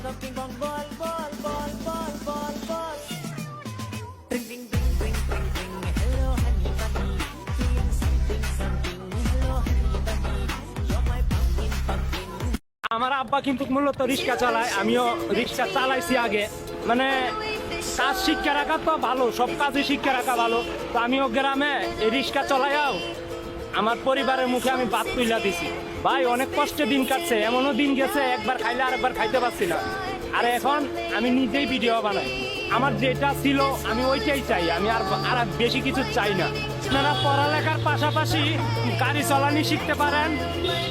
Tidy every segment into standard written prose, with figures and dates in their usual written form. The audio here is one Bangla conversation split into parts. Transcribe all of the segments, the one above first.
আমার আব্বা কিন্তু মূলত রিক্সা চালায়, আমিও রিক্সা চালাইছি আগে। মানে কাজ শিক্ষা রাখা তো ভালো, সব কাজই শিক্ষা রাখা ভালো। তো আমিও গ্রামে এই রিক্সা চালাইয়াও আমার পরিবারের মুখে আমি ভাত তুইলা দিছি। ভাই অনেক কষ্টে দিন কাটছে, এমনও দিন গেছে একবার খাইলে আরেকবার খাইতে পারছি না। আর এখন আমি নিজেই ভিডিও বানাই, আমার যেটা ছিল আমি ওইটাই চাই, আমি আর বেশি কিছু চাই না। আপনারা পড়ালেখার পাশাপাশি গাড়ি চালানি শিখতে পারেন,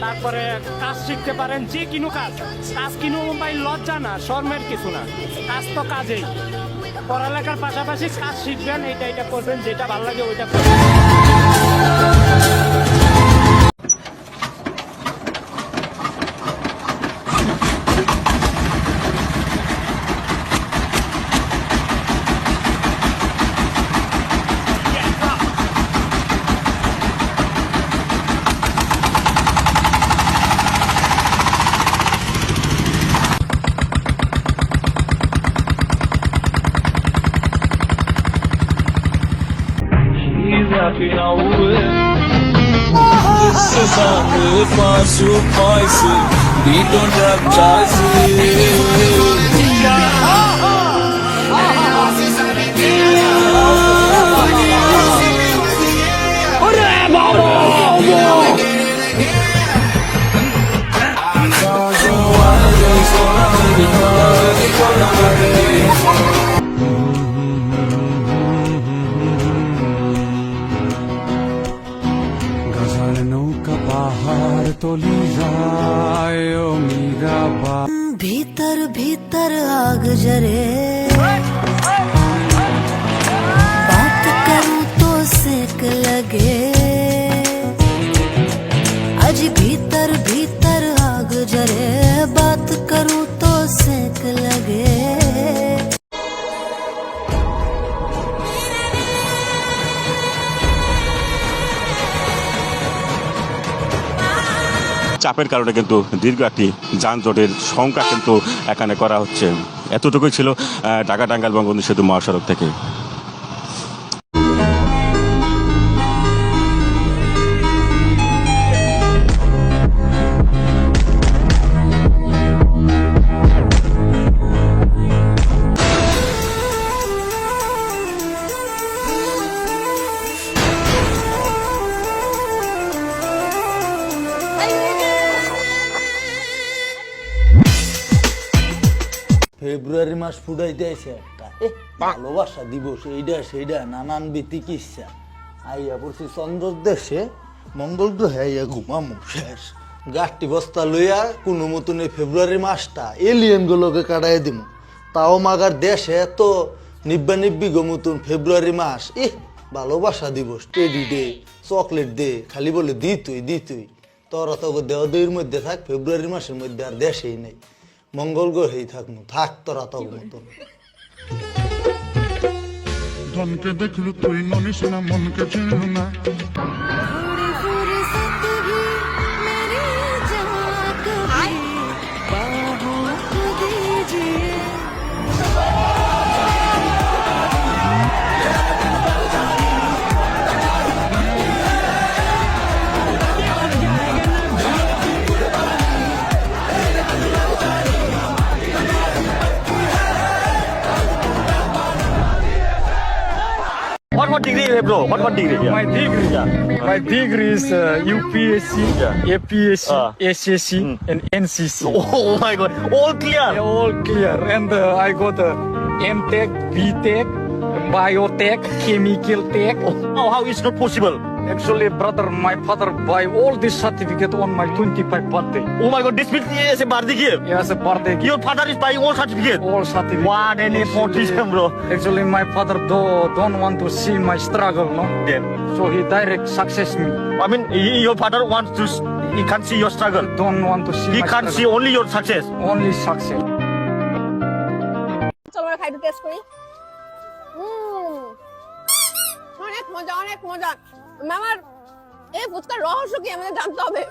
তারপরে কাজ শিখতে পারেন, যে কোনো কাজ। কাজ কিনো ভাই লজ্জা না, শর্মের কিছু না, কাজ তো কাজেই। পড়ালেখার পাশাপাশি কাজ শিখবেন, এটা করবেন, যেটা ভালো লাগে ওইটা করবেন। This is a good passo, poison. We don't have choices. भीतर भीतर आग जरे, बात करूं तो सेक लगे। आज भीतर भीतर आग जरे, बात करूं तो सेक लगे। চাপের কারণে কিন্তু দীর্ঘ একটি যানজটের সংখ্যা কিন্তু এখানে করা হচ্ছে। এতটুকুই ছিল ঢাকা টাঙ্গাইল বঙ্গবন্ধু সেতু মহাসড়ক থেকে। ফেব্রুয়ারি মাস ফুটাইতে আছে একটা ভালোবাসা দিবস, এইটা সেইটা নানান ব্যতিক ইচ্ছা। আইয়া পড়ছি চন্দ্র দেশে, মঙ্গল গ্রহে আইয়া ঘুমামু শেষ। গাছটি বস্তা লইয়া কোনো মতন এই ফেব্রুয়ারি মাসটা এলিয়েন গুলোকে কাটাই দিব। তাও মাগার দেশে এত নিব্বা নিব্বি গো মতন ফেব্রুয়ারি মাস, ভালোবাসা দিবস, টেডি ডে, চকলেট দে, খালি বলে দি তুই তোরা তো দেওয়া দুইয়ের মধ্যে থাক, ফেব্রুয়ারি মাসের মধ্যে আর দেশেই নেই, মঙ্গল গ্রহেই থাক তোরা তো মতন। ধনকে দেখলু তুই ননিস না, মনকে চিনলু না। What degree you have, bro? What degree? Yeah. My degree is UPSC, APSC, SSC, and NCC. Oh my God! All clear. Yeah, all clear. And I got MTech, BTech, Biotech, Chemical Tech. Oh, how is not possible? Actually, brother, my father buy all this certificate on my 25th birthday. Oh my God! This means is a birthday gift. Yes, a birthday gift. Your father is buying all certificate. All certificate. What an nepotism, bro. Actually, my father don't want to see my struggle, no? Yeah. So he direct success me. I mean, your father wants to. He can't see your struggle. Don't want to see. He my can't struggle. see only your success. Only success. চলো আমরা খাইতে টেস্ট করি। অনেক মজা, অনেক মজা। মামার এই ফুচকার রহস্য কি আমাদের জানতে হবে।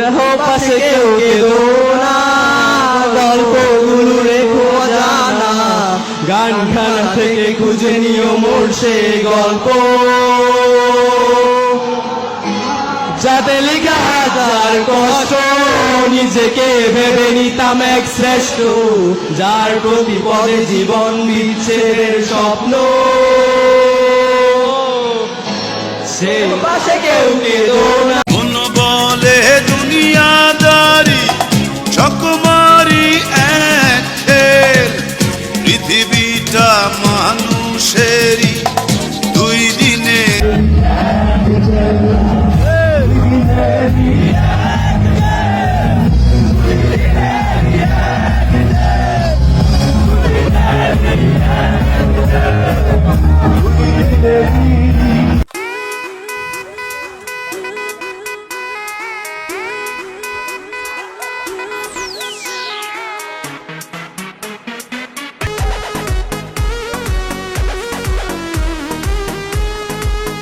দেহ পাশে কেউ কেঁদো না, গল্পগুলো রেখো জানা, গানখানা থেকে খুঁজে নিও মোর সে গল্প, যাতে লেখা হাজার কষ্ট, নিজেকে ভেবে নিতাম এক শ্রেষ্ঠ, যার প্রতি পদে জীবন বিচ্ছেদের স্বপ্ন, সে পাশে কেউ কেঁদো না। কোন বলে দুনিয়াদারি চকমারি এক খেল, পৃথিবীটা মানুষেরই দুই দিনে।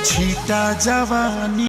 ছিটা জওয়ানি